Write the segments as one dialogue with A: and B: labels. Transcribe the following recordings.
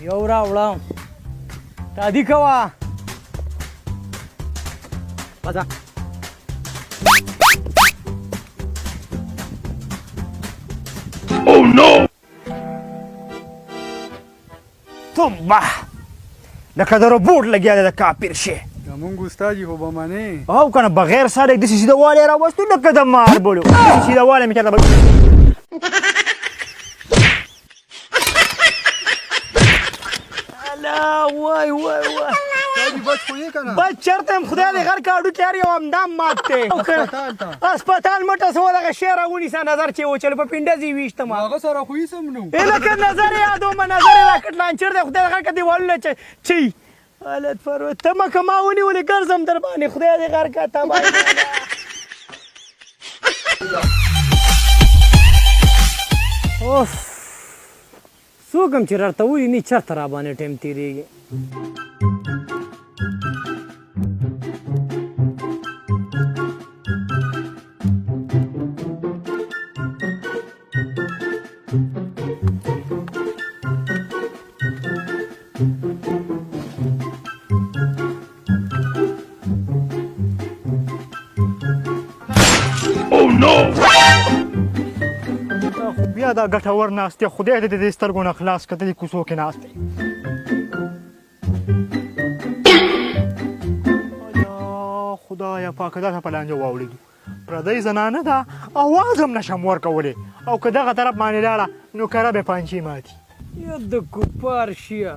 A: یو راوړم تادي کوه بځه
B: Oh no!
C: توبه لکه د روبوټ لګیا دی د کافر شي
D: زمونږ استاد یې خو به منې
C: او کنه بغیر سره داسې سیده والی راوستو لکه د ماربلو داسې سیده والی مې چېرته الله وای وای وای
D: بچ خو یې که نه
C: بس چېرته یم خدای دې غر کاډو تیار یو همدام مات دی
D: هسپتال ته
C: هسپتال مټه څه دغه شی راونیسه نظر چې وچل په پنډه ځي ویشتم
D: هغه سره خو هېڅ هم نه و
C: لکه نظر یادومه نظر یې راکټ لانچر دی خدای دې غر که دیوالونه چی حالت فرو ته مکه ما ونیولې ګرځم در باندې خدای دې غر که تباه اوف څوک هم چې راته وایي نه چېرته را باندې ټایم تېرېږي
B: Oh no!
C: بیا دا ګټور ناست دی خدای دې د سترګو نه خلاص کړه دې کوڅو کې ناست دی خدایه پاکه داسې په لانجه واوړېدو پردۍ زنانه ده اواز هم نشم ورکولی او که دغه طرف باندې لاړه نو کره به پانچې ماتي یا د کوپار شیه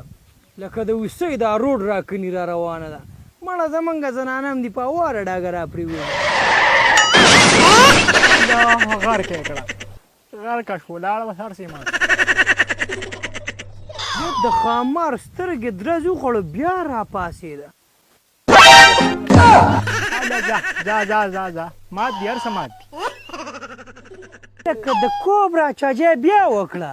C: لکه د اوسۍ دا روډ راکني را روانه ده مړه زمونږ زنانه هم دي په اواره ډاګه را پرېوځي غر کې کړه غر کا شو لاړه بس هر څه مات د خامار سترګې درز وخوړو بیا را پاسېده ځه مات دي هر څه مات دي لکه د کوبرا چاجی بیا وکړه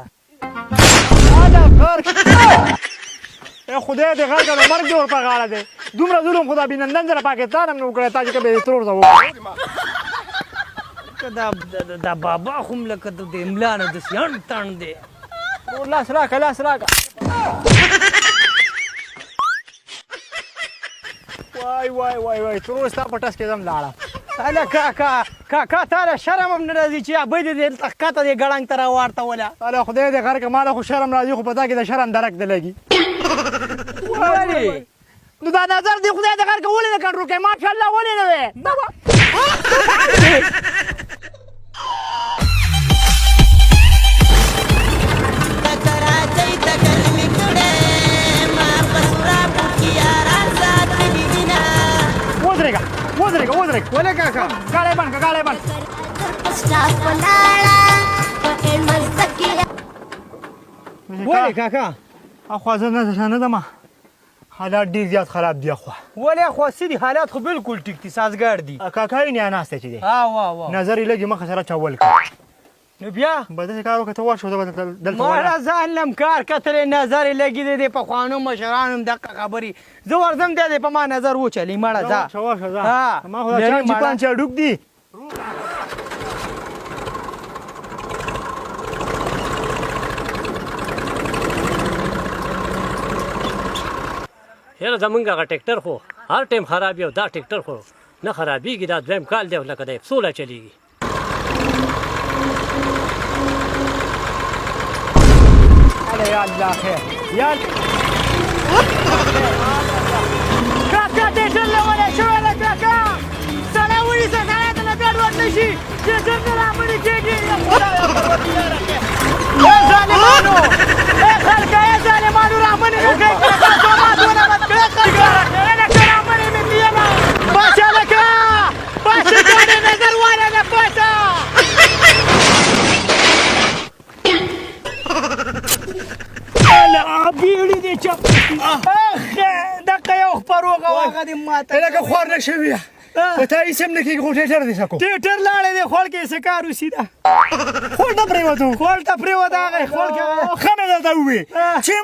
C: خدای دې غر که د مرګ دې ورپه غاړه دی دومره ظلم خو دا بینندن زره پاکستان هم نه وکړی تا چې که به یې ترور ته وکړو دا بابا خو هم لکه د املا نه داسې انډ تڼ دی لاس راکړه لاس راکړه وای وای وای وای ترور ستا په ټس کې ځم لاړه هله کاکا تا له شرم هم نه راځي چې ابۍ دې دلته ښکته دې ګړنګ ته راواړتوله هله خدای دې غر که ما له خو شرم راځي خو په تا کې د شرم درک دې لګي ولې نو دا نظر دې خدای دې غر که ولې نه کنټرول کوې ماشاءالله ولې نه وې ودرېږه ولې کاکا ګاډی بند کړه ګاډی بند ولې کاکا اخوا زه نه دمه حالات ډېر زیات خراب دي اخوا ولې اخوا څه دي حالات خو بلکل ټیک دي سازګار دي کاکا یې نیا ناستی چې دی نظر یې لږې مخه سره چول کړه نو بیا به داسې کار وکړه ته ورشو زه به دلته ماړه ځان لم کار کتلی نظر یې لګي دی د پخوانو مشرانو هم دقه خبرې زه ورځم دی په ما نظر وچلي مړه ځه ما خو دا چانچې پانچې اډوک دي
E: یاره زمونږ هغه ټیکټر خو هر ټایم خراب وي او دا ټیکټر خو نه خرابېږي دا دویم کال دی لکه د افسوله چلېږي
C: یا الله خیر یا کاکا ټیټر لولی شوی ده کاکا سړی ونیسه سړی ته نه ګډوډ نه شي ټیټر نه رامړې کېږي ای ظالمانو ای خلکه ای ظالمانو رامنې نه کوئ کاکا ما دونه بد کړی خلکه لکه رامنې مې کړېمه باچا لکه باچا ګاډی نظر والا ده باچا بیړې دې چپ دقه یو خپروغه واغه دې ماته لکه خوار نه شوي په تا هېڅ هم نه کېږي خو ټیټر دې سکو ټیټر لاړې دې خوړ کې څه کار وسي ده خوړ ته پرېوتو خوړ ته پرېوته هغه خوړ کې ښه مې درته ووې چې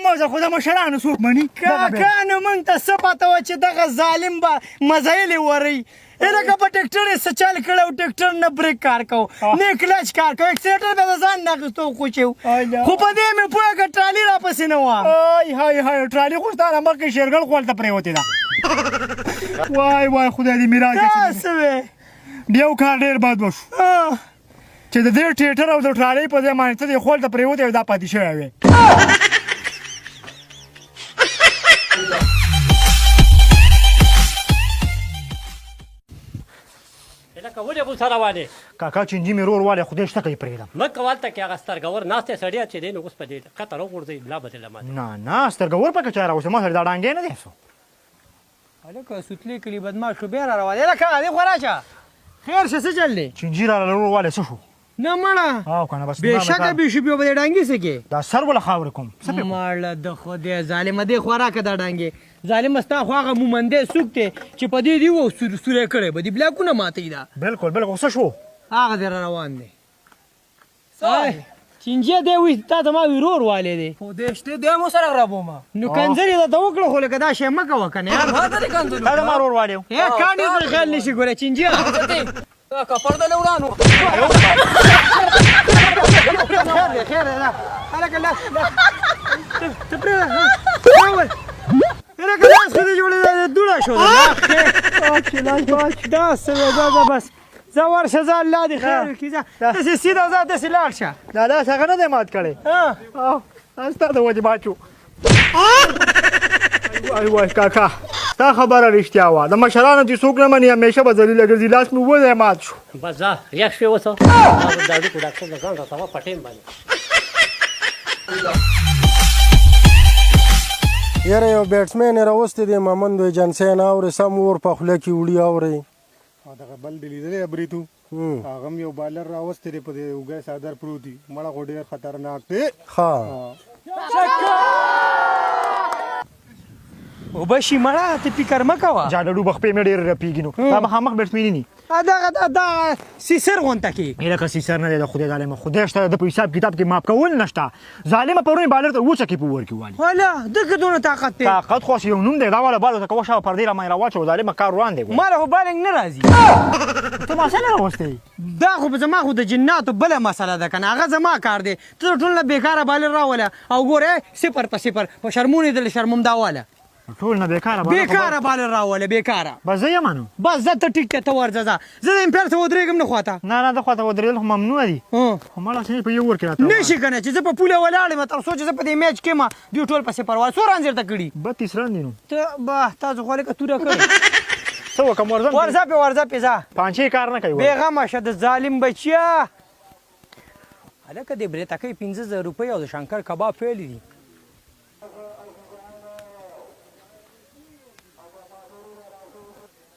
C: مزه خو د مشرانو څوک مني کاکا نو موږ ته څه پته وه چې دغه ظالم به مزایلې ورئ لکه په ټیکټر یې څه چل کړی او ټیکټر نه بریک کار کوو نه کلچ کار کوو اکسلیټر به د ځان نه اخیستو خوچو خو په دې مې پوهه که ټرالي راپسې نه وه هاي ټرالي خو ستا نه مخکې شیرګل خول ته پرېوتې ده وای خدای دې میراث داسې وې یو کار ډېر بد وشو چې د دې ټیټر او د ټرالۍ په ځای باندې ته دې خول ته پرېوتې او دا پاتې شوی وې
E: لکه ولې غوسه روانې
C: کاکا چینجي مې رور والی خدای شته که یې پرېږدم
E: مه کوالته کې هغه سترګور ناست دی سړی چې دی نو اوس په دې قطر وغورځوي ملا بدله ماته
C: نه سترګور پکې چا راوستې ما سره دا ډانګې نه دی
A: هلکه سوتلې کلي بدماش شو بیا را روان هلکه دې خوا راشه خیر شه څه چل دی
C: چینجي راله رور والی څه شو
A: نه مړه
C: او که نه بس
A: بېشکه بېشو بیا به دې ډانګې څه کې
C: دا سر وله خاورې کوم څه پې کوم
A: مړه د خدای ظالمه دې خوا راکړه دا ډانګې ظالمه ستا خو هغه مومندی څوک دی چې په دې دي و سوری کړی به دې بلاکونه ماتوي دا
C: بلکل څه شو
A: هغه دې را روان دی چینجی دی وایي تا ته ما وي رور والی دی
D: خو دې شته دی مو سره رابومه
A: نو کنځل یې درته وکړه خو لکه دا شی مه کوه که نه یار
D: ما ته دې کنځلو
C: دا د ما رور والی و
A: کاڼي زه خیال نشي ګوره چینجیه
D: کپړ دلې وړانو
A: خیر دی دا هلکه لاس ته پرېږده هلکه لاس خو دې جوړې دوړه شو داسې وې دا بس ځه ورشه ځه الله دې خیر وکړي ځه داسې سیده ځه داسې لاړ شه
C: دا لاس هغه نه دی مات کړی ستا د وجې مات شو وای کاکا ستا خبره رښتیا وه د مشرانو چې څوک نه مني همیشه به ذلیله ګرځي لاس مې وځی مات شو
E: بس ځه یخ شوې اوس دا ډوکو ډاکټر ته ځان رسوه په ټیم باندې
F: یاره یو بیټسمین یې راوستی دی محمد ایجنسی نه اورې سم اور په خوله کې وړي اورې
G: دغه بل دی لیدلی بریتو هغه هم یو بالر راوستی دی په دې اوږی څادر پروت دی مړه خو ډېر خطرناک دی
F: ښه
A: اوبه شي مړه ته فکر مه کوه
C: جاډډو بخپې مې ډېر رپېږي نو دا مخامخ بیټسمیني ني
A: دا سیسر غونته کې
C: لکه سیسر نه دی د خدای ظالمه خدای شته د په حساب کتاب کې ماپ کول نشته ظالمه پرونی بالر ته وچه کې په ورکې والي
A: هله دغه دونه طاقت دی
C: طاقت خو یو نوم دی دا والا بالا ته کوه شاو پردې را مې راواچو ظالمه کار روان دی
A: ما له خو بالنګ نه راځي
C: ته ما څه نه راوستی
A: دا خو به زما خو د جناتو بله مسله ده که نه هغه زما کار دی ته ټول نه بېکاره بالر راوله او ګوره 0 په 0 په شرمونې دل شرمم دا واله
C: ټول نه
A: بېکاره بالر راوله بېکاره
C: بس زه یم نو
A: بس زه ته ټیک ته ورځه ځه زه د امپیر څخه ودرېږم نه خواته
C: نه د خواته ودرېدل خو ممنوع دي خو مړه چې په یو ور کې راته
A: نشي که نه چې زه په پوله ولاړ یم تر څو چې زه په دې میچ کې ما دوی ټول په 0 وال څو ران زیرته کړي
C: 32 رن دي نو
A: ته تاسو خو لکه توره کړې
C: څه وکړم
A: ورځه پې ځه
C: پانچې کار نه کوي
A: بېغمه شه د ظالم بچیا هلکه دې برېتکۍ 15,000 روپۍ او د شنکر کباب پیلې دي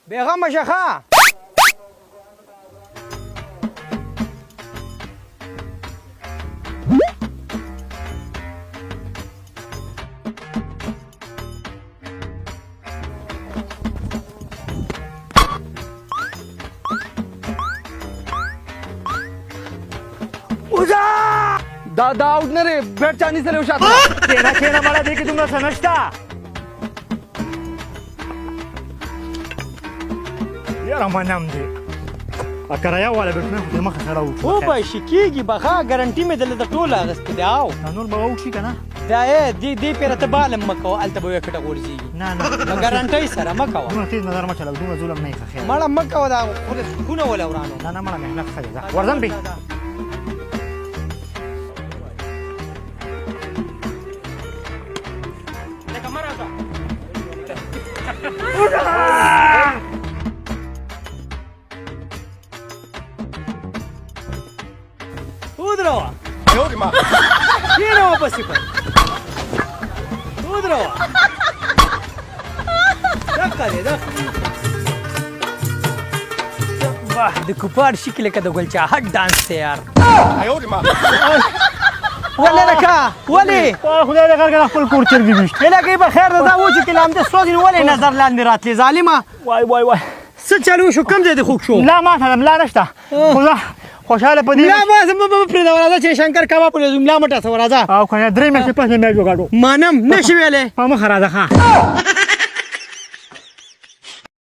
A: بېغمه شه ښه
D: دا आउट نه रे बैट चांदी से ले उशाता
C: खेळा मला दे की तुम्हाला समजता यार منم دی اکرایا والا بیٹمن خو مخه سره و
A: او به شي کېږي به ښه ګارنټي مې دلته ټوله اخیستې دی او
C: نور به اوټ شي که نه
A: دا دې پیره ته بالم مه کوه هلته به وکټه غورځېږي
C: نه
A: په ګارنټۍ سره مه کوه
C: دومره تیز نظر مه چلوه دومره ظلم نه یې ښه خیر
A: مړه مه کوه دا خو سکونه وله ورانو
C: نه مړه محنت ښه دی ورځم پې
A: Udrova! Kino pasi pa. Udrova! Dakka de. वाह د کوپار شکل کې د ګل چاهت ډانس ته یار ولې لکه ولې
C: خدای دې خیر کړه خپل کور چرګي وشت
A: لکه به خیر دا و چې کلام دې سوځي ولې نظر لاندې راتلې ظالمه
C: وای
A: څه چلو شو کم ځای د خوښ شو
C: لا ما ته لا نشته خدا خوشاله پدې
A: لا ما زما پر دا ورځ چې شنکر کباب په زملا مټه سره راځه
C: او کنه درې مې په پښه مې جوړاډو
A: مانم نشي ویلې
C: ما مخ راځه ها